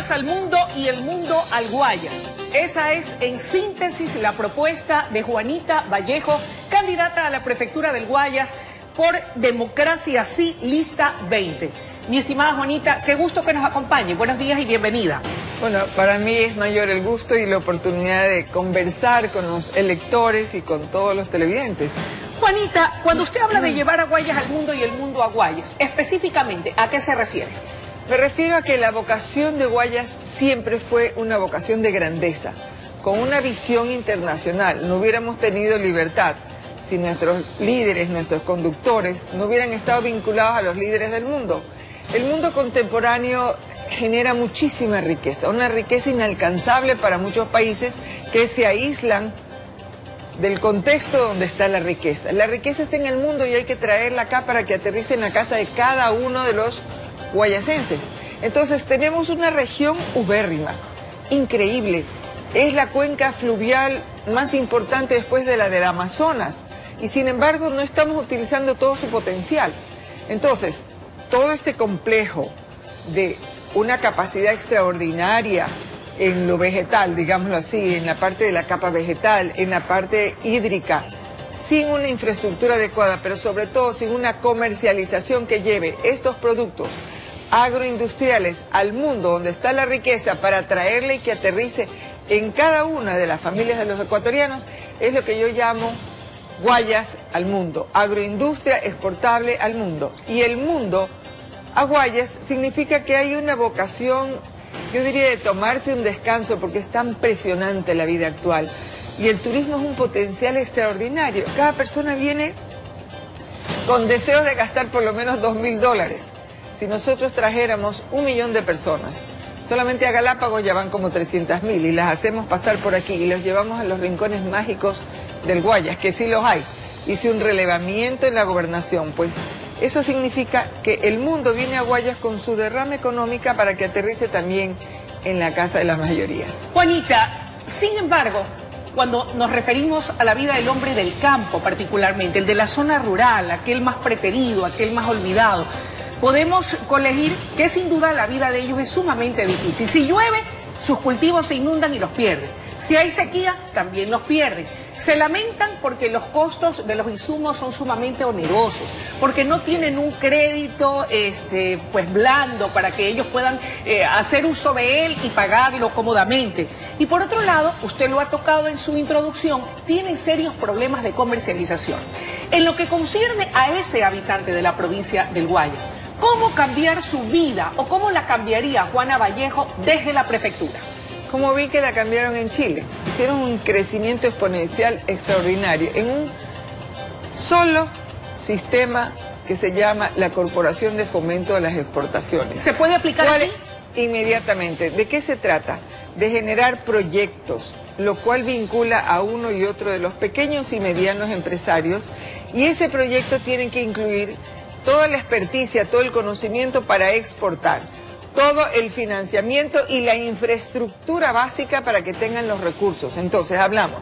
Guayas al mundo y el mundo al Guayas. Esa es, en síntesis, la propuesta de Juanita Vallejo, candidata a la prefectura del Guayas por Democracia Sí, lista 20. Mi estimada Juanita, qué gusto que nos acompañe. Buenos días y bienvenida. Bueno, para mí es mayor el gusto y la oportunidad de conversar con los electores y con todos los televidentes. Juanita, cuando usted habla de llevar a Guayas al mundo y el mundo a Guayas, específicamente, ¿a qué se refiere? Me refiero a que la vocación de Guayas siempre fue una vocación de grandeza, con una visión internacional. No hubiéramos tenido libertad si nuestros líderes, nuestros conductores, no hubieran estado vinculados a los líderes del mundo. El mundo contemporáneo genera muchísima riqueza, una riqueza inalcanzable para muchos países que se aíslan del contexto donde está la riqueza. La riqueza está en el mundo y hay que traerla acá para que aterrice en la casa de cada uno de los guayasenses. Entonces tenemos una región ubérrima, increíble. Es la cuenca fluvial más importante después de la del Amazonas y sin embargo no estamos utilizando todo su potencial. Entonces, todo este complejo de una capacidad extraordinaria en lo vegetal, digámoslo así, en la parte de la capa vegetal, en la parte hídrica, sin una infraestructura adecuada, pero sobre todo sin una comercialización que lleve estos productos agroindustriales al mundo donde está la riqueza para traerle y que aterrice en cada una de las familias de los ecuatorianos, es lo que yo llamo Guayas al mundo, agroindustria exportable al mundo. Y el mundo a Guayas significa que hay una vocación, yo diría, de tomarse un descanso porque es tan presionante la vida actual. Y el turismo es un potencial extraordinario. Cada persona viene con deseos de gastar por lo menos $2.000. Si nosotros trajéramos 1 millón de personas, solamente a Galápagos ya van como 300.000 y las hacemos pasar por aquí y los llevamos a los rincones mágicos del Guayas, que sí los hay. Hice un relevamiento en la gobernación, pues eso significa que el mundo viene a Guayas con su derrama económica para que aterrice también en la casa de la mayoría. Juanita, sin embargo, cuando nos referimos a la vida del hombre del campo particularmente, el de la zona rural, aquel más preterido, aquel más olvidado, podemos colegir que sin duda la vida de ellos es sumamente difícil. Si llueve, sus cultivos se inundan y los pierden. Si hay sequía, también los pierden. Se lamentan porque los costos de los insumos son sumamente onerosos, porque no tienen un crédito pues blando para que ellos puedan hacer uso de él y pagarlo cómodamente. Y por otro lado, usted lo ha tocado en su introducción, tienen serios problemas de comercialización. En lo que concierne a ese habitante de la provincia del Guayas, ¿cómo cambiar su vida o cómo la cambiaría Juana Vallejo desde la prefectura? Como vi que la cambiaron en Chile, hicieron un crecimiento exponencial extraordinario en un solo sistema que se llama la Corporación de Fomento de las Exportaciones. ¿Se puede aplicar aquí? Inmediatamente. ¿De qué se trata? De generar proyectos, lo cual vincula a uno y otro de los pequeños y medianos empresarios, y ese proyecto tiene que incluir toda la experticia, todo el conocimiento para exportar, todo el financiamiento y la infraestructura básica para que tengan los recursos. Entonces hablamos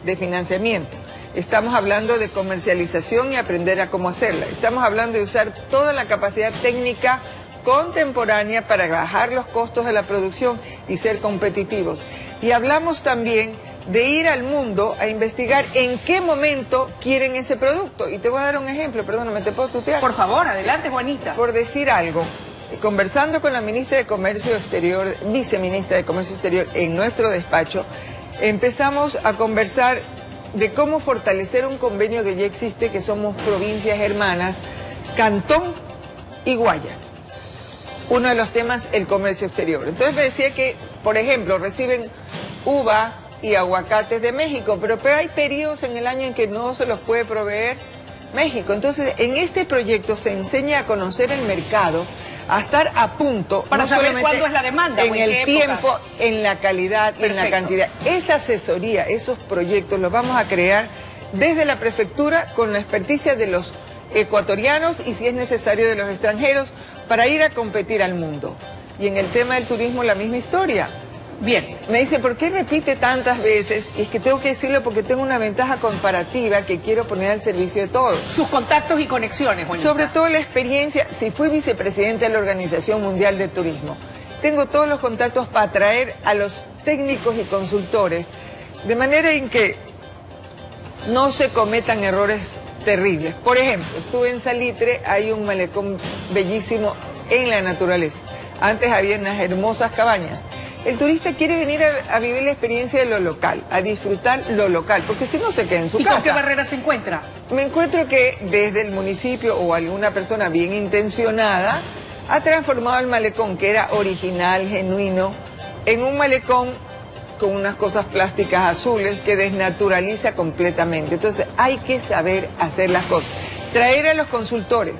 de financiamiento, estamos hablando de comercialización y aprender a cómo hacerla, estamos hablando de usar toda la capacidad técnica contemporánea para bajar los costos de la producción y ser competitivos. Y hablamos también de ir al mundo a investigar en qué momento quieren ese producto. Y te voy a dar un ejemplo, perdóname, ¿te puedo tutear? Por favor, adelante, Juanita. Por decir algo, conversando con la ministra de Comercio Exterior, viceministra de Comercio Exterior en nuestro despacho, empezamos a conversar de cómo fortalecer un convenio que ya existe, que somos provincias hermanas, Cantón y Guayas. Uno de los temas, el comercio exterior. Entonces me decía que, por ejemplo, reciben uva y aguacates de México, pero hay periodos en el año en que no se los puede proveer México. Entonces, en este proyecto se enseña a conocer el mercado, a estar a punto, para no saber solamente cuándo es la demanda, en el tiempo, en la calidad y en la cantidad. Esa asesoría, esos proyectos los vamos a crear desde la prefectura con la experticia de los ecuatorianos y si es necesario de los extranjeros para ir a competir al mundo. Y en el tema del turismo la misma historia. Bien. Me dice, ¿por qué repite tantas veces? Y es que tengo que decirlo porque tengo una ventaja comparativa que quiero poner al servicio de todos. Sus contactos y conexiones, Juanita. Sobre todo la experiencia, si fui vicepresidente de la Organización Mundial de Turismo tengo todos los contactos para traer a los técnicos y consultores, de manera en que no se cometan errores terribles. Por ejemplo, estuve en Salitre, hay un malecón bellísimo en la naturaleza. Antes había unas hermosas cabañas. El turista quiere venir a vivir la experiencia de lo local, a disfrutar lo local, porque si no se queda en su casa. ¿Y con qué barreras se encuentra? Me encuentro que desde el municipio o alguna persona bien intencionada ha transformado el malecón, que era original, genuino, en un malecón con unas cosas plásticas azules que desnaturaliza completamente. Entonces hay que saber hacer las cosas. Traer a los consultores.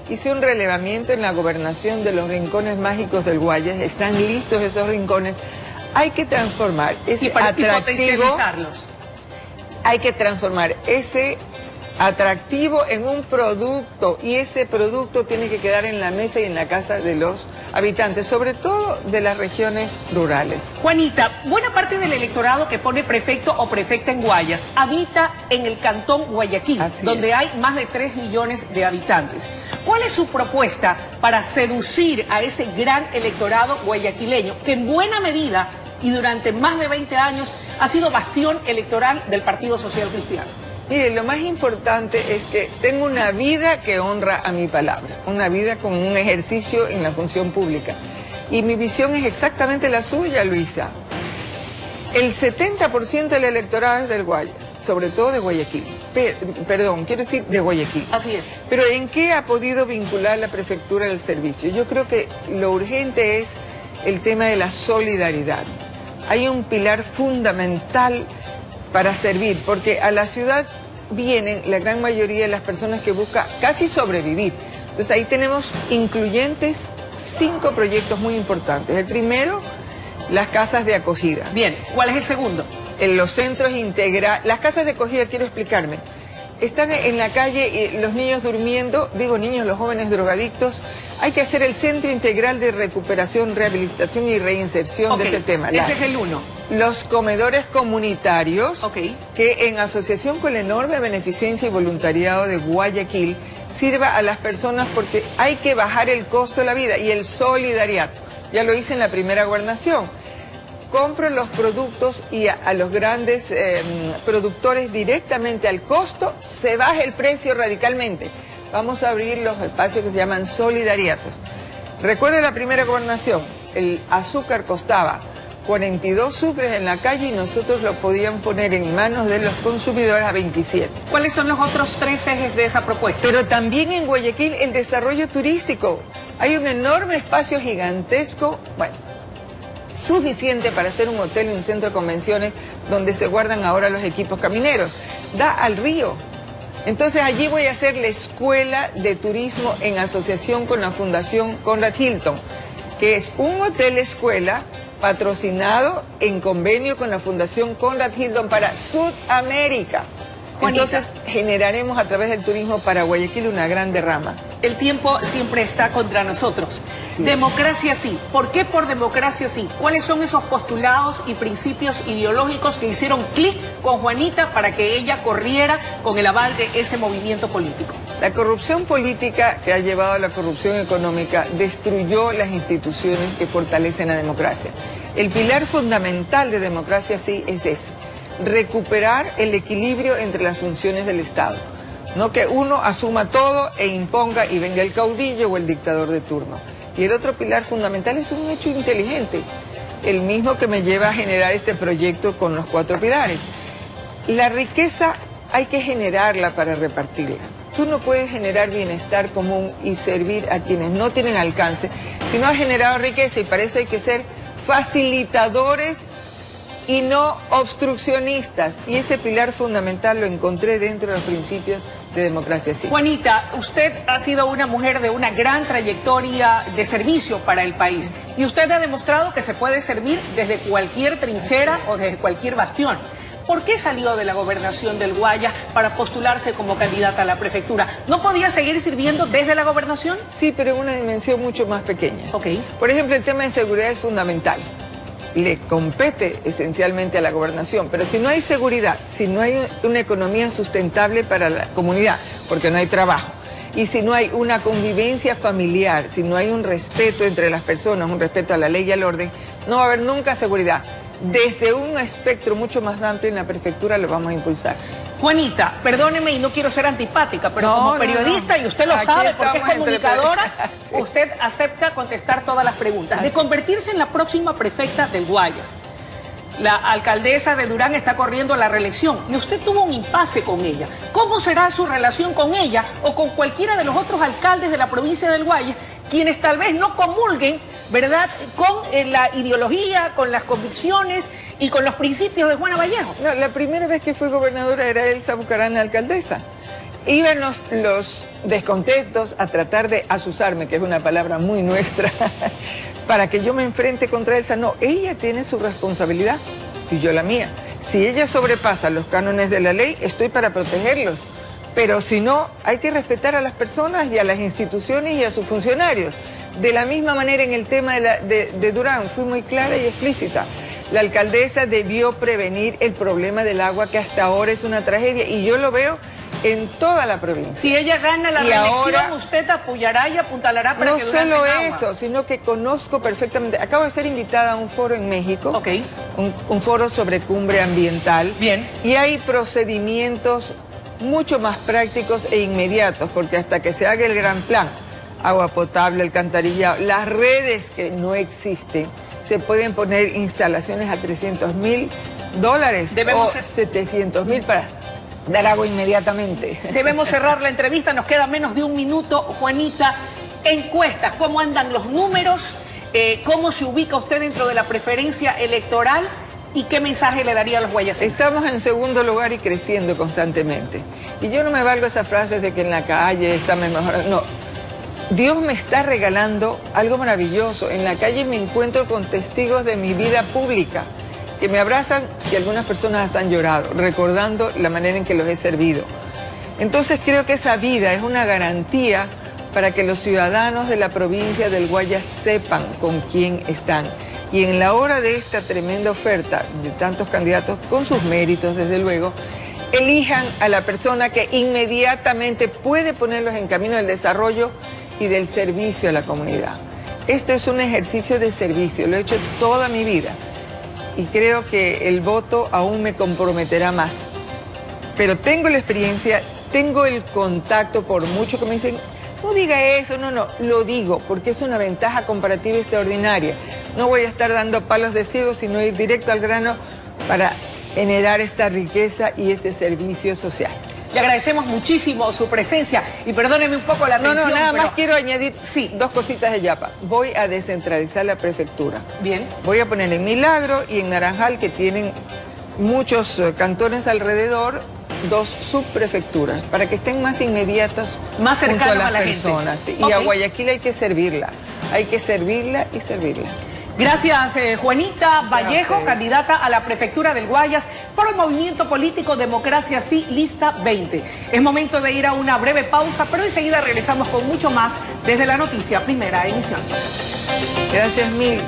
Hice un relevamiento en la gobernación de los rincones mágicos del Guayas. Están listos esos rincones. Hay que transformar ese atractivo. Y potencializarlos. Hay que transformar ese atractivo en un producto, y ese producto tiene que quedar en la mesa y en la casa de los habitantes, sobre todo de las regiones rurales. Juanita, buena parte del electorado que pone prefecto o prefecta en Guayas habita en el cantón Guayaquil, donde hay más de 3 millones de habitantes. ¿Cuál es su propuesta para seducir a ese gran electorado guayaquileño que en buena medida y durante más de 20 años ha sido bastión electoral del Partido Social Cristiano? Mire, lo más importante es que tengo una vida que honra a mi palabra, una vida con un ejercicio en la función pública. Y mi visión es exactamente la suya, Luisa. El 70% del electorado es del Guayas, sobre todo de Guayaquil. Perdón, quiero decir de Guayaquil. Así es. Pero ¿en qué ha podido vincular la prefectura al servicio? Yo creo que lo urgente es el tema de la solidaridad. Hay un pilar fundamental para servir, porque a la ciudad vienen la gran mayoría de las personas que buscan casi sobrevivir. Entonces ahí tenemos incluyentes 5 proyectos muy importantes. El primero, las casas de acogida. Bien, ¿cuál es el segundo? En los centros integrales. Las casas de acogida, quiero explicarme. Están en la calle los niños durmiendo, digo niños, los jóvenes drogadictos. Hay que hacer el centro integral de recuperación, rehabilitación y reinserción de ese tema. Ese es el uno. Los comedores comunitarios, que en asociación con la enorme beneficencia y voluntariado de Guayaquil, sirva a las personas, porque hay que bajar el costo de la vida. Y el solidariato, ya lo hice en la primera gobernación. Compro los productos y a los grandes productores directamente al costo, se baja el precio radicalmente. Vamos a abrir los espacios que se llaman solidariatos. Recuerde la primera gobernación, el azúcar costaba 42 sucres en la calle y nosotros lo podíamos poner en manos de los consumidores a 27. ¿Cuáles son los otros 3 ejes de esa propuesta? Pero también en Guayaquil el desarrollo turístico. Hay un enorme espacio gigantesco, bueno, suficiente para hacer un hotel y un centro de convenciones donde se guardan ahora los equipos camineros. Da al río. Entonces allí voy a hacer la escuela de turismo en asociación con la Fundación Conrad Hilton, que es un hotel escuela patrocinado en convenio con la Fundación Conrad Hilton para Sudamérica. Juanita. Entonces generaremos a través del turismo para Guayaquil una gran derrama. El tiempo siempre está contra nosotros. Sí. Democracia sí. ¿Por qué por democracia sí? ¿Cuáles son esos postulados y principios ideológicos que hicieron clic con Juanita para que ella corriera con el aval de ese movimiento político? La corrupción política que ha llevado a la corrupción económica destruyó las instituciones que fortalecen la democracia. El pilar fundamental de democracia sí es ese: recuperar el equilibrio entre las funciones del Estado. No que uno asuma todo e imponga y venga el caudillo o el dictador de turno. Y el otro pilar fundamental es un hecho inteligente, el mismo que me lleva a generar este proyecto con los 4 pilares. La riqueza hay que generarla para repartirla. Tú no puedes generar bienestar común y servir a quienes no tienen alcance si no has generado riqueza, y para eso hay que ser facilitadores y no obstruccionistas. Y ese pilar fundamental lo encontré dentro de los principios de democracia sí. Juanita, usted ha sido una mujer de una gran trayectoria de servicio para el país. Y usted ha demostrado que se puede servir desde cualquier trinchera o desde cualquier bastión. ¿Por qué salió de la gobernación del Guayas para postularse como candidata a la prefectura? ¿No podía seguir sirviendo desde la gobernación? Sí, pero en una dimensión mucho más pequeña. Por ejemplo, el tema de seguridad es fundamental. Le compete esencialmente a la gobernación, pero si no hay seguridad, si no hay una economía sustentable para la comunidad, porque no hay trabajo, Y si no hay una convivencia familiar, si no hay un respeto entre las personas, un respeto a la ley y al orden, no va a haber nunca seguridad. Desde un espectro mucho más amplio en la prefectura lo vamos a impulsar. Juanita, perdóneme y no quiero ser antipática, pero como periodista, y usted lo sabe porque es comunicadora, usted acepta contestar todas las preguntas. De convertirse en la próxima prefecta del Guayas, la alcaldesa de Durán está corriendo a la reelección y usted tuvo un impasse con ella. ¿Cómo será su relación con ella o con cualquiera de los otros alcaldes de la provincia del Guayas, quienes tal vez no comulguen, ¿verdad?, con la ideología, con las convicciones y con los principios de Juana Vallejo? No, la primera vez que fui gobernadora era Elsa Bucarán, la alcaldesa. Iban los descontentos a tratar de azuzarme, que es una palabra muy nuestra, para que yo me enfrente contra Elsa. No, ella tiene su responsabilidad y yo la mía. Si ella sobrepasa los cánones de la ley, estoy para protegerlos. Pero si no, hay que respetar a las personas y a las instituciones y a sus funcionarios. De la misma manera en el tema de Durán, fui muy clara y explícita. La alcaldesa debió prevenir el problema del agua, que hasta ahora es una tragedia, y yo lo veo en toda la provincia. Si ella gana la reelección, usted apoyará y apuntalará para que Durán tenga agua. No solo eso, sino que conozco perfectamente. Acabo de ser invitada a un foro en México, un foro sobre cumbre ambiental. Bien. Y hay procedimientos mucho más prácticos e inmediatos, porque hasta que se haga el gran plan, agua potable, alcantarillado, las redes que no existen, se pueden poner instalaciones a $300.000 o 700.000 para dar agua inmediatamente. Debemos cerrar la entrevista, nos queda menos de un minuto. Juanita, encuestas, ¿cómo andan los números? ¿Cómo se ubica usted dentro de la preferencia electoral? ¿Y qué mensaje le daría a los guayasenses? Estamos en segundo lugar y creciendo constantemente. Y yo no me valgo esas frases de que en la calle está mejor. No, Dios me está regalando algo maravilloso. En la calle me encuentro con testigos de mi vida pública que me abrazan y algunas personas hasta han llorado, recordando la manera en que los he servido. Entonces creo que esa vida es una garantía para que los ciudadanos de la provincia del Guayas sepan con quién están. Y en la hora de esta tremenda oferta de tantos candidatos, con sus méritos desde luego, elijan a la persona que inmediatamente puede ponerlos en camino del desarrollo y del servicio a la comunidad. Este es un ejercicio de servicio, lo he hecho toda mi vida y creo que el voto aún me comprometerá más. Pero tengo la experiencia, tengo el contacto, por mucho que me dicen, no diga eso, no, lo digo porque es una ventaja comparativa extraordinaria. No voy a estar dando palos de ciego, sino ir directo al grano para generar esta riqueza y este servicio social. Le agradecemos muchísimo su presencia y perdóneme un poco la atención. No, nada más quiero añadir dos cositas de Yapa. Voy a descentralizar la prefectura. Bien. Voy a poner en Milagro y en Naranjal, que tienen muchos cantones alrededor, 2 subprefecturas, para que estén más inmediatas, más cercanos a las personas. Sí. Y a Guayaquil hay que servirla y servirla. Gracias, Juanita Vallejo, candidata a la prefectura del Guayas por el movimiento político Democracia Sí, lista 20. Es momento de ir a una breve pausa, pero enseguida regresamos con mucho más desde la noticia Primera Emisión. Gracias mil.